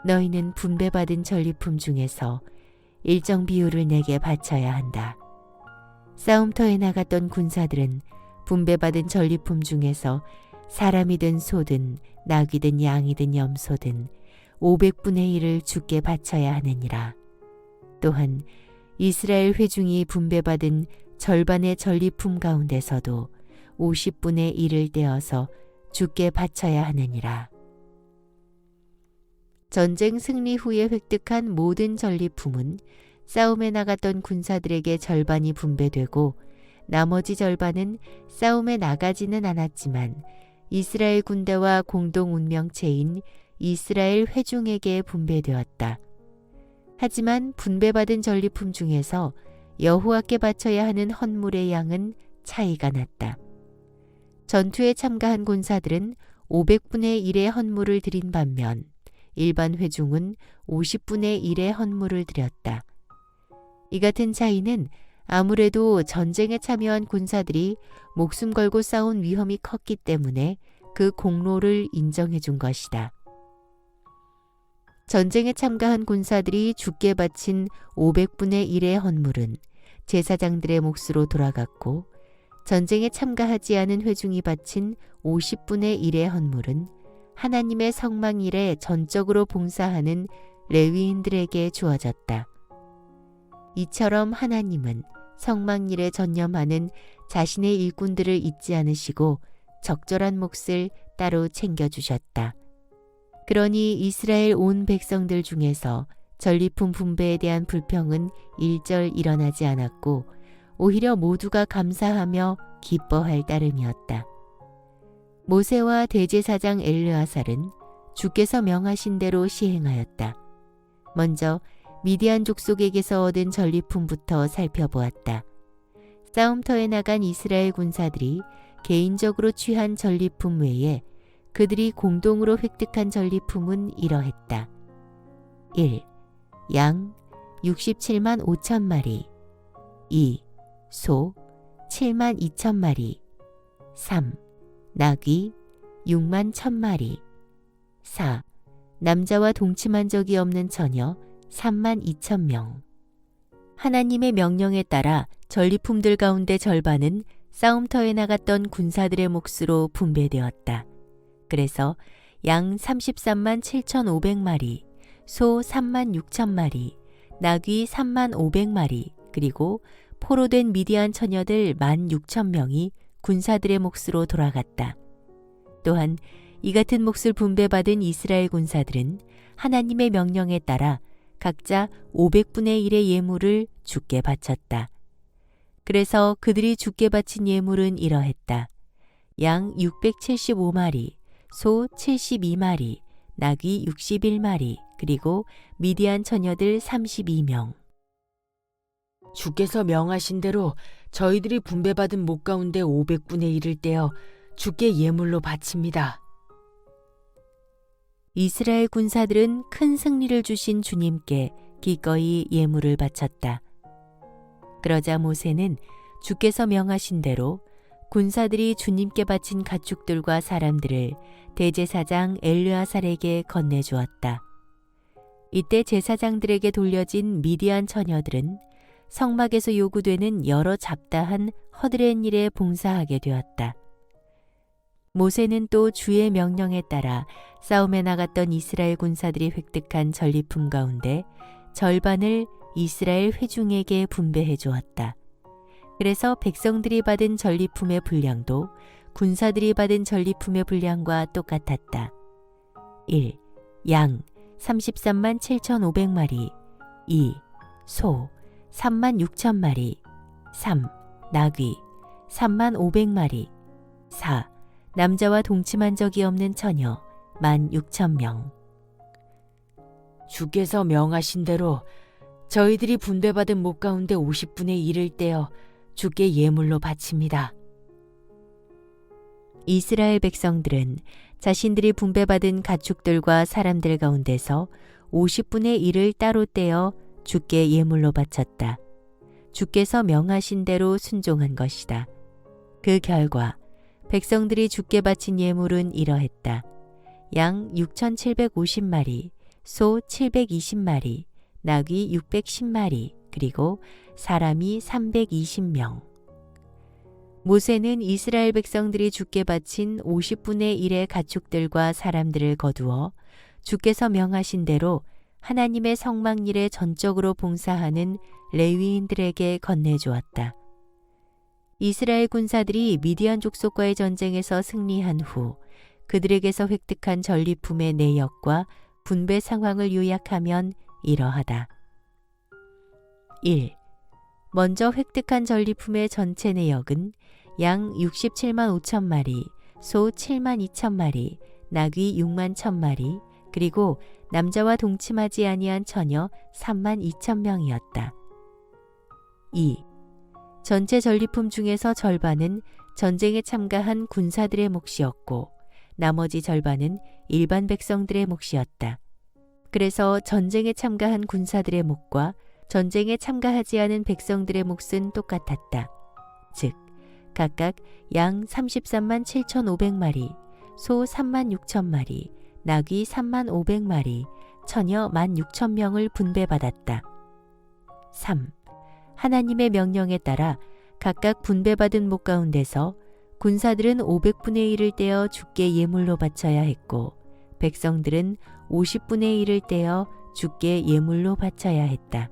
너희는 분배받은 전리품 중에서 일정 비율을 내게 바쳐야 한다. 싸움터에 나갔던 군사들은 분배받은 전리품 중에서 사람이든 소든 나귀든 양이든 염소든 500분의 1을 주께 바쳐야 하느니라. 또한 이스라엘 회중이 분배받은 절반의 전리품 가운데서도 50분의 1을 떼어서 주께 바쳐야 하느니라. 전쟁 승리 후에 획득한 모든 전리품은 싸움에 나갔던 군사들에게 절반이 분배되고 나머지 절반은 싸움에 나가지는 않았지만 이스라엘 군대와 공동 운명체인 이스라엘 회중에게 분배되었다. 하지만 분배받은 전리품 중에서 여호와께 바쳐야 하는 헌물의 양은 차이가 났다. 전투에 참가한 군사들은 500분의 1의 헌물을 드린 반면 일반 회중은 50분의 1의 헌물을 드렸다. 이 같은 차이는 아무래도 전쟁에 참여한 군사들이 목숨 걸고 싸운 위험이 컸기 때문에 그 공로를 인정해 준 것이다. 전쟁에 참가한 군사들이 주께 바친 500분의 1의 헌물은 제사장들의 몫으로 돌아갔고 전쟁에 참가하지 않은 회중이 바친 50분의 1의 헌물은 하나님의 성막 일에 전적으로 봉사하는 레위인들에게 주어졌다. 이처럼 하나님은 성막 일에 전념하는 자신의 일꾼들을 잊지 않으시고 적절한 몫을 따로 챙겨주셨다. 그러니 이스라엘 온 백성들 중에서 전리품 분배에 대한 불평은 일절 일어나지 않았고 오히려 모두가 감사하며 기뻐할 따름이었다. 모세와 대제사장 엘르아살은 주께서 명하신 대로 시행하였다. 먼저 미디안 족속에게서 얻은 전리품부터 살펴보았다. 싸움터에 나간 이스라엘 군사들이 개인적으로 취한 전리품 외에 그들이 공동으로 획득한 전리품은 이러했다. 1. 양 67만 5천 마리 2. 소 7만 2천 마리 3. 나귀 6만 1천 마리 4. 남자와 동침한 적이 없는 처녀 3만 2천 명. 하나님의 명령에 따라 전리품들 가운데 절반은 싸움터에 나갔던 군사들의 몫으로 분배되었다. 그래서 양 33만 7,500마리, 소 3만 6천 마리, 나귀 3만 500마리, 그리고 포로된 미디안 처녀들 1만 6천 명이 군사들의 몫으로 돌아갔다. 또한 이 같은 몫을 분배받은 이스라엘 군사들은 하나님의 명령에 따라 각자 500분의 1의 예물을 주께 바쳤다. 그래서 그들이 주께 바친 예물은 이러했다. 양 675마리, 소 72마리, 나귀 61마리, 그리고 미디안 처녀들 32명. 주께서 명하신 대로 저희들이 분배받은 목 가운데 500분의 1을 떼어 주께 예물로 바칩니다. 이스라엘 군사들은 큰 승리를 주신 주님께 기꺼이 예물을 바쳤다. 그러자 모세는 주께서 명하신 대로 군사들이 주님께 바친 가축들과 사람들을 대제사장 엘르아살에게 건네주었다. 이때 제사장들에게 돌려진 미디안 처녀들은 성막에서 요구되는 여러 잡다한 허드렛 일에 봉사하게 되었다. 모세는 또 주의 명령에 따라 싸움에 나갔던 이스라엘 군사들이 획득한 전리품 가운데 절반을 이스라엘 회중에게 분배해 주었다. 그래서 백성들이 받은 전리품의 분량도 군사들이 받은 전리품의 분량과 똑같았다. 1. 양 33만 7,500마리 2. 소 3만 6천 마리 3. 나귀 3만 500마리 4. 남자와 동침한 적이 없는 처녀 1만 6천 명. 주께서 명하신 대로 저희들이 분배받은 목 가운데 50분의 1을 떼어 주께 예물로 바칩니다. 이스라엘 백성들은 자신들이 분배받은 가축들과 사람들 가운데서 50분의 1을 따로 떼어 주께 예물로 바쳤다. 주께서 명하신 대로 순종한 것이다. 그 결과 백성들이 주께 바친 예물은 이러했다. 양 6,750마리, 소 720마리, 나귀 610마리, 그리고 사람이 320명. 모세는 이스라엘 백성들이 주께 바친 50분의 1의 가축들과 사람들을 거두어 주께서 명하신 대로 하나님의 성막일에 전적으로 봉사하는 레위인들에게 건네주었다. 이스라엘 군사들이 미디안 족속과의 전쟁에서 승리한 후 그들에게서 획득한 전리품의 내역과 분배 상황을 요약하면 이러하다. 1. 먼저 획득한 전리품의 전체 내역은 양 67만 5천 마리, 소 7만 2천 마리, 나귀 6만 1천 마리, 그리고 남자와 동침하지 아니한 처녀 3만 2천 명이었다. 2. 전체 전리품 중에서 절반은 전쟁에 참가한 군사들의 몫이었고 나머지 절반은 일반 백성들의 몫이었다. 그래서 전쟁에 참가한 군사들의 몫과 전쟁에 참가하지 않은 백성들의 몫은 똑같았다. 즉, 각각 양 33만 7,500마리, 소 3만 6천 마리, 나귀 3만 500마리, 처녀 1만 6천 명을 분배받았다. 3. 하나님의 명령에 따라 각각 분배받은 목 가운데서 군사들은 500분의 1을 떼어 주께 예물로 바쳐야 했고 백성들은 50분의 1을 떼어 주께 예물로 바쳐야 했다.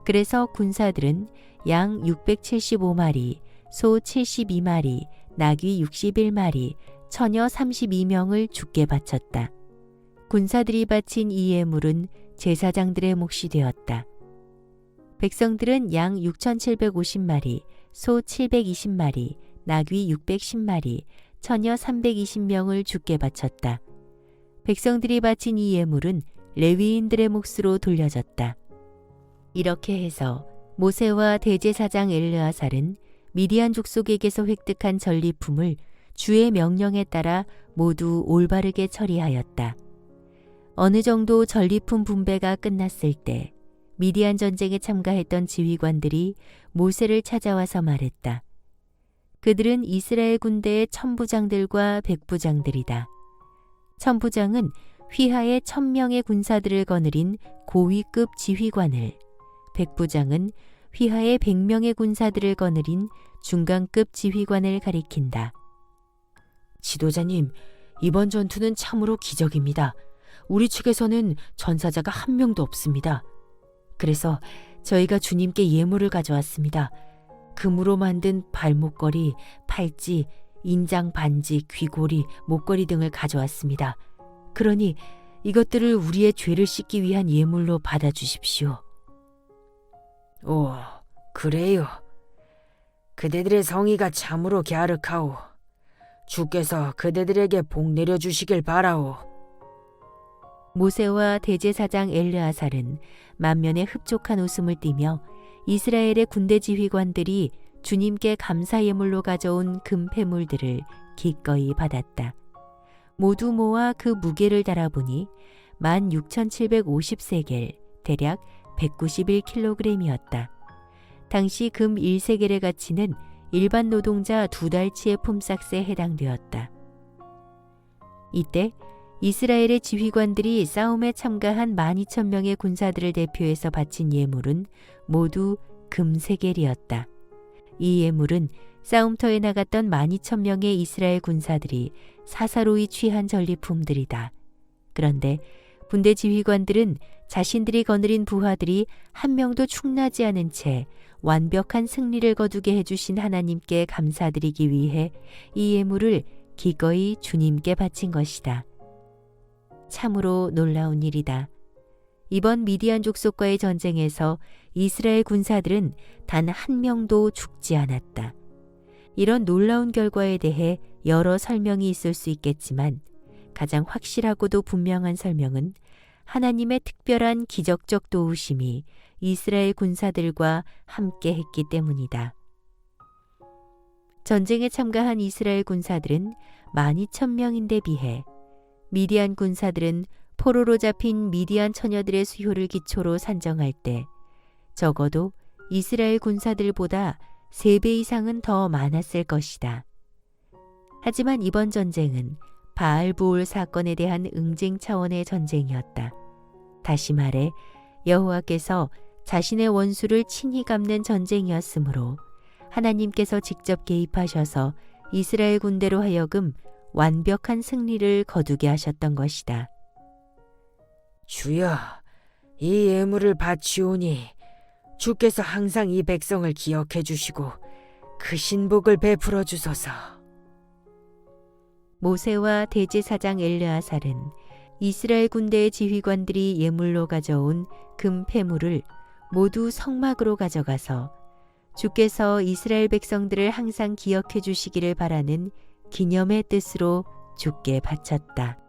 그래서 군사들은 양 675마리, 소 72마리, 나귀 61마리, 처녀 32명을 주께 바쳤다. 군사들이 바친 이 예물은 제사장들의 몫이 되었다. 백성들은 양 6,750마리, 소 720마리, 나귀 610마리, 처녀 320명을 주께 바쳤다. 백성들이 바친 이 예물은 레위인들의 몫으로 돌려졌다. 이렇게 해서 모세와 대제사장 엘르아살은 미디안 족속에게서 획득한 전리품을 주의 명령에 따라 모두 올바르게 처리하였다. 어느 정도 전리품 분배가 끝났을 때 미디안 전쟁에 참가했던 지휘관들이 모세를 찾아와서 말했다. 그들은 이스라엘 군대의 천부장들과 백부장들이다. 천부장은 휘하에 1,000명의 군사들을 거느린 고위급 지휘관을, 백부장은 휘하에 100명의 군사들을 거느린 중간급 지휘관을 가리킨다. 지도자님, 이번 전투는 참으로 기적입니다. 우리 측에서는 전사자가 한 명도 없습니다. 그래서 저희가 주님께 예물을 가져왔습니다. 금으로 만든 발목걸이, 팔찌, 인장 반지, 귀고리, 목걸이 등을 가져왔습니다. 그러니 이것들을 우리의 죄를 씻기 위한 예물로 받아주십시오. 오, 그래요. 그대들의 성의가 참으로 갸륵하오. 주께서 그대들에게 복 내려주시길 바라오. 모세와 대제사장 엘르아살은 만면에 흡족한 웃음을 띠며 이스라엘의 군대 지휘관들이 주님께 감사 예물로 가져온 금폐물들을 기꺼이 받았다. 모두 모아 그 무게를 달아보니 16,750세겔, 대략 191kg이었다. 당시 금 1세겔의 가치는 일반 노동자 2달치의 품삯에 해당되었다. 이때 이스라엘의 지휘관들이 싸움에 참가한 12,000명의 군사들을 대표해서 바친 예물은 모두 금세겔이었다. 이 예물은 싸움터에 나갔던 12,000명의 이스라엘 군사들이 사사로이 취한 전리품들이다. 그런데 군대 지휘관들은 자신들이 거느린 부하들이 한 명도 축나지 않은 채 완벽한 승리를 거두게 해주신 하나님께 감사드리기 위해 이 예물을 기꺼이 주님께 바친 것이다. 참으로 놀라운 일이다. 이번 미디안 족속과의 전쟁에서 이스라엘 군사들은 단 한 명도 죽지 않았다. 이런 놀라운 결과에 대해 여러 설명이 있을 수 있겠지만 가장 확실하고도 분명한 설명은 하나님의 특별한 기적적 도우심이 이스라엘 군사들과 함께 했기 때문이다. 전쟁에 참가한 이스라엘 군사들은 12,000명인데 비해 미디안 군사들은 포로로 잡힌 미디안 처녀들의 수효를 기초로 산정할 때 적어도 이스라엘 군사들보다 3배 이상은 더 많았을 것이다. 하지만 이번 전쟁은 바알보올 사건에 대한 응징 차원의 전쟁이었다. 다시 말해 여호와께서 자신의 원수를 친히 갚는 전쟁이었으므로 하나님께서 직접 개입하셔서 이스라엘 군대로 하여금 완벽한 승리를 거두게 하셨던 것이다. 주여, 이 예물을 바치오니 주께서 항상 이 백성을 기억해 주시고 그 신복을 베풀어 주소서. 모세와 대제사장 엘르아살은 이스라엘 군대의 지휘관들이 예물로 가져온 금 폐물을 모두 성막으로 가져가서 주께서 이스라엘 백성들을 항상 기억해 주시기를 바라는 기념의 뜻으로 주께 바쳤다.